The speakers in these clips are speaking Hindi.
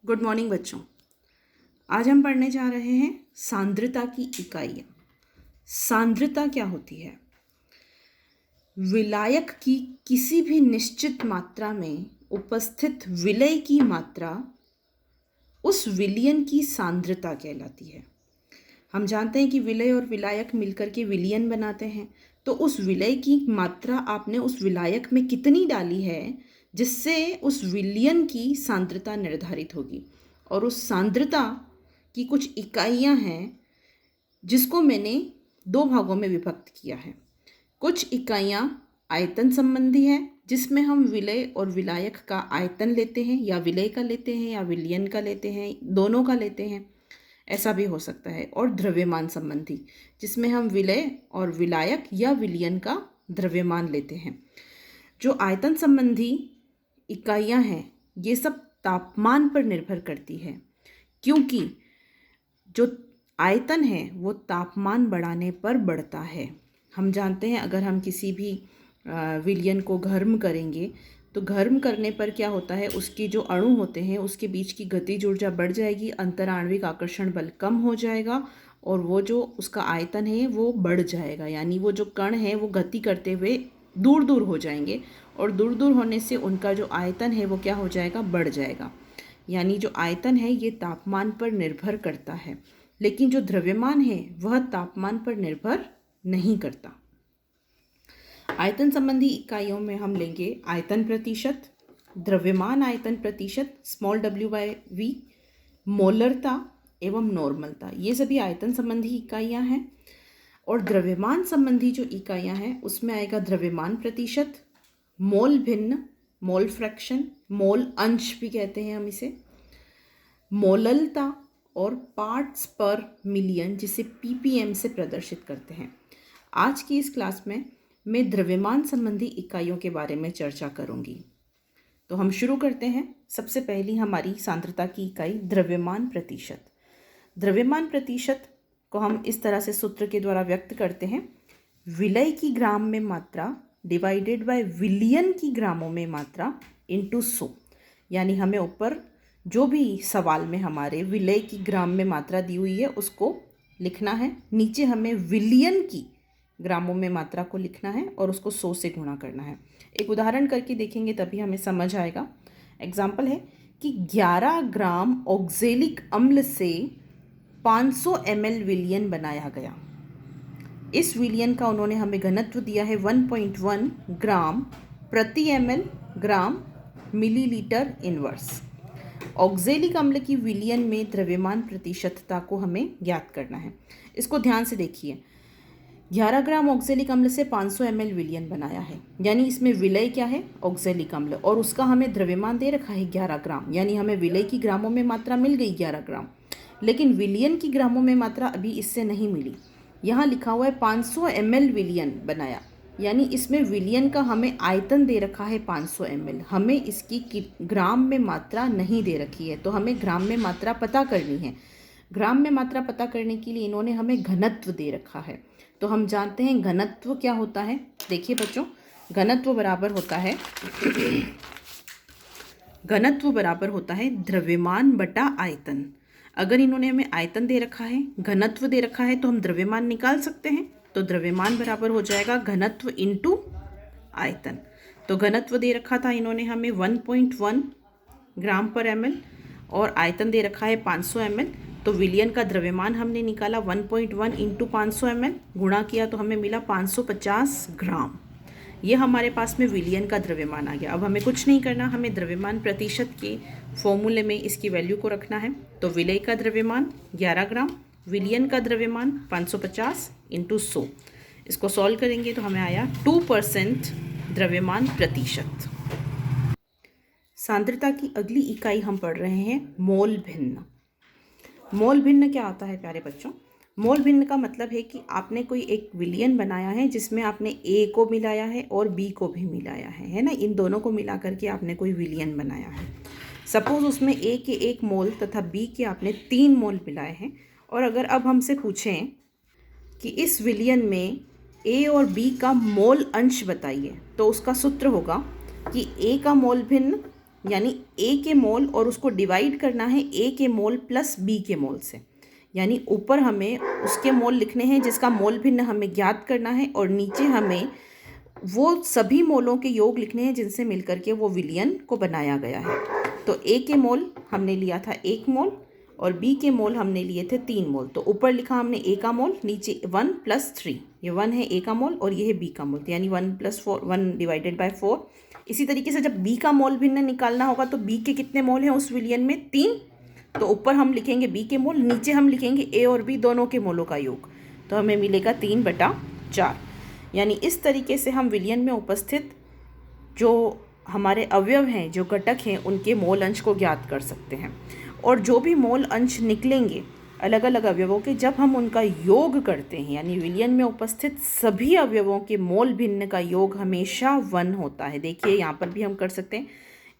गुड मॉर्निंग बच्चों। आज हम पढ़ने जा रहे हैं सांद्रता की इकाइयाँ। सांद्रता क्या होती है? विलायक की किसी भी निश्चित मात्रा में उपस्थित विलय की मात्रा उस विलयन की सांद्रता कहलाती है। हम जानते हैं कि विलय और विलायक मिलकर के विलयन बनाते हैं, तो उस विलय की मात्रा आपने उस विलायक में कितनी डाली है जिससे उस विलयन की सांद्रता निर्धारित होगी। और उस सांद्रता की कुछ इकाइयाँ हैं जिसको मैंने दो भागों में विभक्त किया है। कुछ इकाइयाँ आयतन संबंधी है जिसमें हम विलय और विलायक का आयतन लेते हैं, या विलय का लेते हैं या विलयन का लेते हैं, दोनों का लेते हैं, ऐसा भी हो सकता है। और द्रव्यमान संबंधी जिसमें हम विलय और विलायक या विलयन का द्रव्यमान लेते हैं। जो आयतन संबंधी इकाइयाँ हैं ये सब तापमान पर निर्भर करती है, क्योंकि जो आयतन है वो तापमान बढ़ाने पर बढ़ता है। हम जानते हैं अगर हम किसी भी विलयन को गर्म करेंगे तो गर्म करने पर क्या होता है, उसके जो अणु होते हैं उसके बीच की गतिज ऊर्जा बढ़ जाएगी, अंतराण्विक आकर्षण बल कम हो जाएगा और वो जो उसका आयतन है वो बढ़ जाएगा। यानी वो जो कण है वो गति करते हुए दूर दूर हो जाएंगे और दूर दूर होने से उनका जो आयतन है वो क्या हो जाएगा, बढ़ जाएगा। यानी जो आयतन है ये तापमान पर निर्भर करता है, लेकिन जो द्रव्यमान है वह तापमान पर निर्भर नहीं करता। आयतन संबंधी इकाइयों में हम लेंगे आयतन प्रतिशत, द्रव्यमान आयतन प्रतिशत स्मॉल w/v, मोलरता एवं नॉर्मलता। ये सभी आयतन संबंधी इकाइयाँ हैं। और द्रव्यमान संबंधी जो इकाइयाँ हैं उसमें आएगा द्रव्यमान प्रतिशत, मोल भिन्न, मोल फ्रैक्शन, मोल अंश भी कहते हैं हम इसे, मोललता और पार्ट्स पर मिलियन जिसे ppm से प्रदर्शित करते हैं। आज की इस क्लास में मैं द्रव्यमान संबंधी इकाइयों के बारे में चर्चा करूंगी। तो हम शुरू करते हैं। सबसे पहली हमारी सांद्रता की इकाई द्रव्यमान प्रतिशत। द्रव्यमान प्रतिशत को हम इस तरह से सूत्र के द्वारा व्यक्त करते हैं, विलय की ग्राम में मात्रा डिवाइडेड बाय विलियन की ग्रामों में मात्रा इंटू 100। यानी हमें ऊपर जो भी सवाल में हमारे विलय की ग्राम में मात्रा दी हुई है उसको लिखना है, नीचे हमें विलियन की ग्रामों में मात्रा को लिखना है और उसको 100 से गुणा करना है। एक उदाहरण करके देखेंगे तभी हमें समझ आएगा। एग्जाम्पल है कि 11 ग्राम ऑक्जेलिक अम्ल से 500 ml विलियन बनाया गया। इस विलियन का उन्होंने हमें घनत्व दिया है 1.1 ग्राम प्रति ml ग्राम मिलीलीटर इनवर्स। ऑक्जेलिक अम्ल की विलियन में द्रव्यमान प्रतिशतता को हमें ज्ञात करना है। इसको ध्यान से देखिए, 11 ग्राम ऑक्जेलिक अम्ल से 500 ml विलियन बनाया है, यानी इसमें विलय क्या है, ऑक्जेलिक अम्ल, और उसका हमें द्रव्यमान दे रखा है 11 ग्राम। यानी हमें विलय की ग्रामों में मात्रा मिल गई 11 ग्राम, लेकिन विलियन की ग्रामों में मात्रा अभी इससे नहीं मिली। यहाँ लिखा हुआ है 500 ml विलियन बनाया, यानी इसमें विलियन का हमें आयतन दे रखा है 500 ml, हमें इसकी ग्राम में मात्रा नहीं दे रखी है। तो हमें ग्राम में मात्रा पता करनी है। ग्राम में मात्रा पता करने के लिए इन्होंने हमें घनत्व दे रखा है। तो हम जानते हैं घनत्व क्या होता है। देखिए बच्चों, घनत्व बराबर होता है द्रव्यमान बटा आयतन। अगर इन्होंने हमें आयतन दे रखा है, घनत्व दे रखा है, तो हम द्रव्यमान निकाल सकते हैं। तो द्रव्यमान बराबर हो जाएगा घनत्व इंटू आयतन। तो घनत्व दे रखा था इन्होंने हमें 1.1 ग्राम पर ml और आयतन दे रखा है 500 ml। तो विलियन का द्रव्यमान हमने निकाला 1.1 इंटू 500 ml, गुणा किया तो हमें मिला 550 ग्राम। ये हमारे पास में विलियन का द्रव्यमान आ गया। अब हमें कुछ नहीं करना, हमें द्रव्यमान प्रतिशत के फॉर्मूले में इसकी वैल्यू को रखना है। तो विलय का द्रव्यमान 11 ग्राम, विलियन का द्रव्यमान 550 इंटू 100। इसको सॉल्व करेंगे तो हमें आया 2% द्रव्यमान प्रतिशत। सांद्रता की अगली इकाई हम पढ़ रहे हैं मोल भिन्न। मोल भिन्न क्या होता है प्यारे बच्चों? मोल भिन्न का मतलब है कि आपने कोई एक विलियन बनाया है जिसमें आपने A को मिलाया है और B को भी मिलाया है ना, इन दोनों को मिला करके आपने कोई विलियन बनाया है। सपोज उसमें A के 1 मोल तथा B के आपने 3 मोल मिलाए हैं। और अगर अब हमसे पूछें कि इस विलियन में A और B का मोल अंश बताइए, तो उसका सूत्र होगा कि A का मोल भिन्न यानी ए के मोल और उसको डिवाइड करना है ए के मोल प्लस बी के मोल से। यानी ऊपर हमें उसके मोल लिखने हैं जिसका मोल भिन्न हमें ज्ञात करना है, और नीचे हमें वो सभी मोलों के योग लिखने हैं जिनसे मिलकर के वो विलयन को बनाया गया है। तो ए के मोल हमने लिया था 1 मोल और बी के मोल हमने लिए थे 3 मोल। तो ऊपर लिखा हमने ए का मोल, नीचे 1 + 3, ये 1 है ए का मोल और ये है बी का मोल, यानी 1 + 4, 1 / 4। इसी तरीके से जब बी का मोल भिन्न निकालना होगा तो बी के कितने मोल हैं उस विलयन में? 3। तो ऊपर हम लिखेंगे बी के मोल, नीचे हम लिखेंगे ए और बी दोनों के मोलों का योग, तो हमें मिलेगा 3/4। यानी इस तरीके से हम विलयन में उपस्थित जो हमारे अवयव हैं, जो घटक हैं, उनके मोल अंश को ज्ञात कर सकते हैं। और जो भी मोल अंश निकलेंगे अलग अलग अवयवों के, जब हम उनका योग करते हैं, यानी विलयन में उपस्थित सभी अवयवों के मोल भिन्न का योग हमेशा 1 होता है। देखिए यहाँ पर भी हम कर सकते हैं,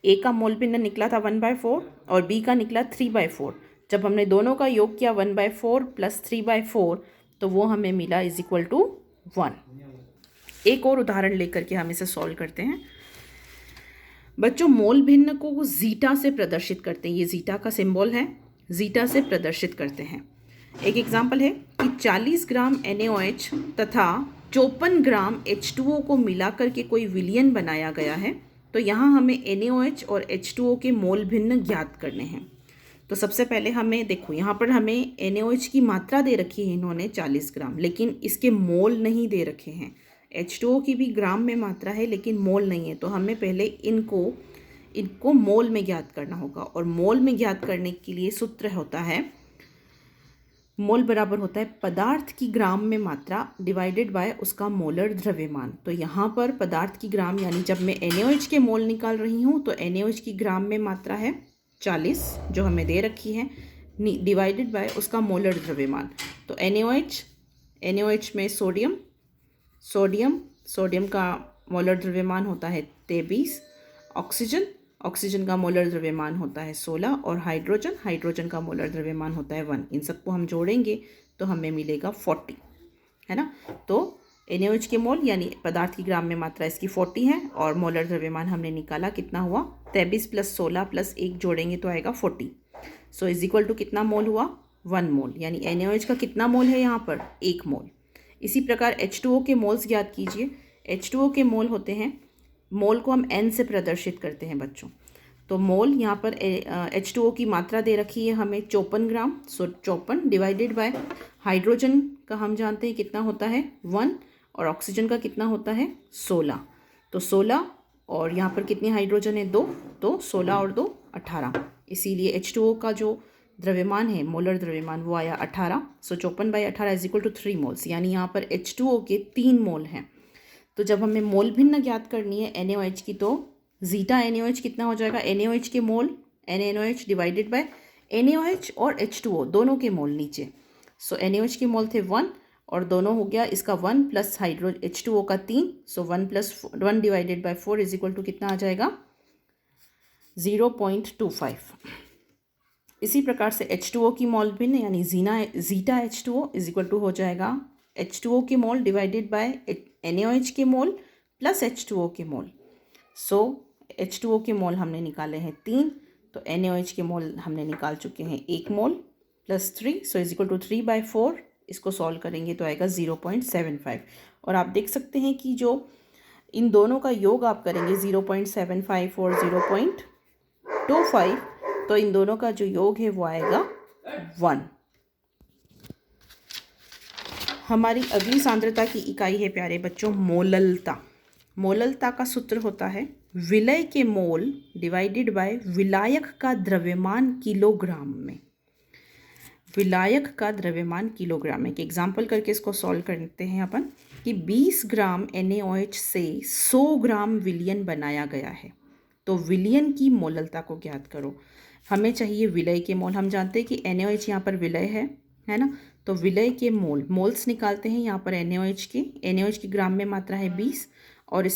ए का मोल भिन्न निकला था 1/4 और बी का निकला 3/4। जब हमने दोनों का योग किया 1/4 + 3/4 तो वो हमें मिला = 1। एक और उदाहरण लेकर के हम इसे सॉल्व करते हैं। बच्चों, मोल भिन्न को जीटा से प्रदर्शित करते हैं, ये जीटा का सिंबल है, जीटा से प्रदर्शित करते हैं। एक एग्जाम्पल है कि 40 ग्राम NaOH तथा 54 ग्राम H2O को मिलाकर के कोई विलयन बनाया गया है। तो यहाँ हमें NaOH और H2O के मोल भिन्न ज्ञात करने हैं। तो सबसे पहले हमें देखो, यहाँ पर हमें NaOH की मात्रा दे रखी है इन्होंने 40 ग्राम, लेकिन इसके मोल नहीं दे रखे हैं। H2O की भी ग्राम में मात्रा है लेकिन मोल नहीं है। तो हमें पहले इनको मोल में ज्ञात करना होगा, और मोल में ज्ञात करने के लिए सूत्र होता है, मोल बराबर होता है पदार्थ की ग्राम में मात्रा डिवाइडेड बाय उसका मोलर द्रव्यमान। तो यहाँ पर पदार्थ की ग्राम, यानी जब मैं NaOH के मोल निकाल रही हूँ तो NaOH की ग्राम में मात्रा है 40 जो हमें दे रखी है, डिवाइडेड बाय उसका मोलर द्रव्यमान। तो NaOH में सोडियम का मोलर द्रव्यमान होता है 23, ऑक्सीजन का मोलर द्रव्यमान होता है 16 और हाइड्रोजन का मोलर द्रव्यमान होता है 1। इन सबको हम जोड़ेंगे तो हमें मिलेगा 40, है ना। तो NaOH के मोल यानी पदार्थ की ग्राम में मात्रा इसकी 40 है, और मोलर द्रव्यमान हमने निकाला कितना हुआ, 23 + 16 + 1 जोड़ेंगे तो आएगा 40। सो = कितना मोल हुआ, 1 मोल। यानी NaOH का कितना मोल है यहाँ पर, 1 मोल। इसी प्रकार H2O के मोल्स ज्ञात कीजिए। H2O के मोल होते हैं, मोल को हम N से प्रदर्शित करते हैं बच्चों। तो मोल यहाँ पर H2O की मात्रा दे रखी है हमें 54 ग्राम, सो 54 डिवाइडेड बाय हाइड्रोजन का हम जानते हैं कितना होता है 1, और ऑक्सीजन का कितना होता है 16। तो 16 और यहाँ पर कितनी हाइड्रोजन है 2, तो 16 और 2 18। इसीलिए H2O का जो द्रव्यमान है, मोलर द्रव्यमान, वो आया 18। सो 54/18 = 3 मोल्स, यानी यहाँ पर H2O के 3 मोल हैं। तो जब हमें मोल भिन्न ज्ञात करनी है NaOH की, तो जीटा NaOH कितना हो जाएगा, NaOH के मोल NaOH डिवाइडेड बाय NaOH और H2O दोनों के मोल नीचे। सो NaOH के मोल थे 1 और दोनों हो गया इसका 1 प्लस H2O का 3, सो 1 + 1 डिवाइडेड बाय 4 = कितना आ जाएगा 0.25। इसी प्रकार से H2O की मोल भिन्न यानी जीटा H2O = हो जाएगा H2O के मोल डिवाइडेड बाय NaOH के मोल प्लस H2O के मोल। सो H2O के मोल हमने निकाले हैं 3, तो NaOH के मोल हमने निकाल चुके हैं 1 मोल प्लस 3, सो = 3/4। इसको सॉल्व करेंगे तो आएगा 0.75। और आप देख सकते हैं कि जो इन दोनों का योग आप करेंगे 0.75 और 0.25, तो इन दोनों का जो योग है वो आएगा 1। हमारी अगली सांद्रता की इकाई है प्यारे बच्चों मोललता। मोललता का सूत्र होता है विलय के मोल डिवाइडेड बाय विलायक का द्रव्यमान किलोग्राम में। विलायक का द्रव्यमान किलोग्राम में। एक एग्जाम्पल करके इसको सॉल्व करते हैं अपन कि 20 ग्राम NaOH से 100 ग्राम विलयन बनाया गया है, तो विलयन की मोललता को ज्ञात करो। हमें चाहिए विलय के मोल। हम जानते हैं कि NaOH यहाँ पर विलय है ना, तो विलय के मोल्स निकालते हैं। यहाँ पर NaOH की ग्राम में मात्रा है 20, और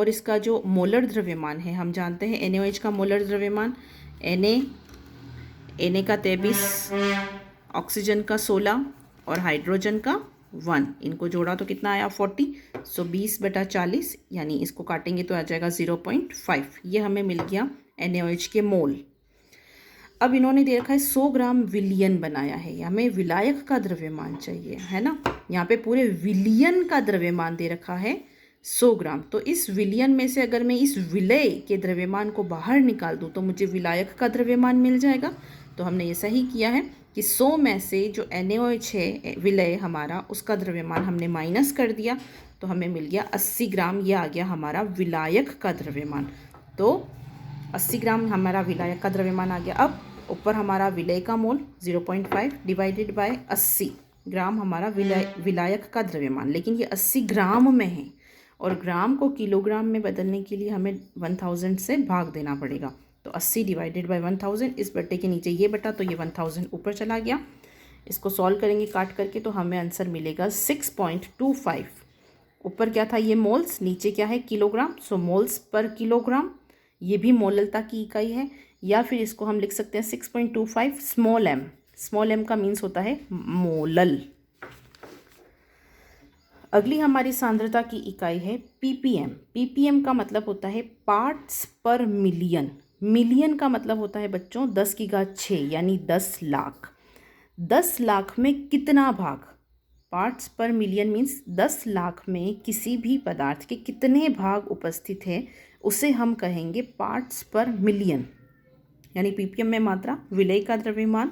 इसका जो मोलर द्रव्यमान है हम जानते हैं NaOH का मोलर द्रव्यमान Na का 23, ऑक्सीजन का 16 और हाइड्रोजन का 1, इनको जोड़ा तो कितना आया 40, सो 20/40, यानी इसको काटेंगे तो आ जाएगा 0.5। ये हमें मिल गया NaOH के मोल। अब इन्होंने दे रखा है 100 ग्राम विलियन बनाया है, हमें विलायक का द्रव्यमान चाहिए, है ना। यहाँ पे पूरे विलियन का द्रव्यमान दे रखा है 100 ग्राम। तो इस विलियन में से अगर मैं इस विलय के द्रव्यमान को बाहर निकाल दूँ तो मुझे विलायक का द्रव्यमान मिल जाएगा। तो हमने ये सही किया है कि 100 में से जो NaOH है विलय हमारा, उसका द्रव्यमान हमने माइनस कर दिया, तो हमें मिल गया 80 ग्राम। ये आ गया हमारा विलायक का द्रव्यमान। तो 80 ग्राम हमारा विलायक का द्रव्यमान आ गया। अब ऊपर हमारा विलय का मोल 0.5 डिवाइडेड बाय 80 ग्राम हमारा विलायक का द्रव्यमान, लेकिन ये 80 ग्राम में है और ग्राम को किलोग्राम में बदलने के लिए हमें 1000 से भाग देना पड़ेगा। तो 80 डिवाइडेड बाय 1000, इस बट्टे के नीचे ये बटा, तो ये 1000 ऊपर चला गया। इसको सॉल्व करेंगे काट करके तो हमें आंसर मिलेगा 6.25। ऊपर क्या था ये मोल्स, नीचे क्या है किलोग्राम, सो मोल्स पर किलोग्राम, ये भी मोललता की इकाई है। या फिर इसको हम लिख सकते हैं 6.25 स्मॉल m। स्मॉल m का मीन्स होता है मोलल। अगली हमारी सांद्रता की इकाई है ppm। ppm का मतलब होता है पार्ट्स पर मिलियन। मिलियन का मतलब होता है बच्चों 10⁶, यानी 10 लाख। 10 लाख में कितना भाग, पार्ट्स पर मिलियन मीन्स 10 लाख में किसी भी पदार्थ के कितने भाग उपस्थित है, उसे हम कहेंगे पार्ट्स पर मिलियन। यानी ppm में मात्रा, विलय का द्रव्यमान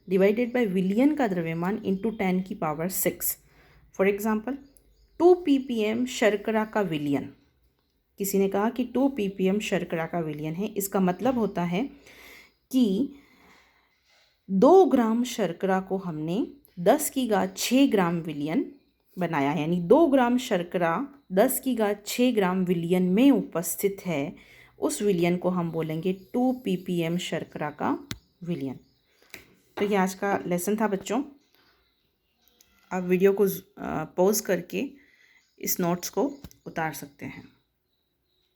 डिवाइडेड बाय विलियन का द्रव्यमान इंटू 10⁶। फॉर एग्जाम्पल 2 ppm शर्करा का विलियन। किसी ने कहा कि 2 ppm शर्करा का विलियन है, इसका मतलब होता है कि 2 ग्राम शर्करा को हमने 10�6 ग्राम विलियन बनाया, यानी 2 ग्राम शर्करा 10�6 ग्राम विलियन में उपस्थित है। उस विलियन को हम बोलेंगे 2 ppm शर्करा का विलियन। तो ये आज का लेसन था बच्चों। आप वीडियो को पॉज करके इस नोट्स को उतार सकते हैं।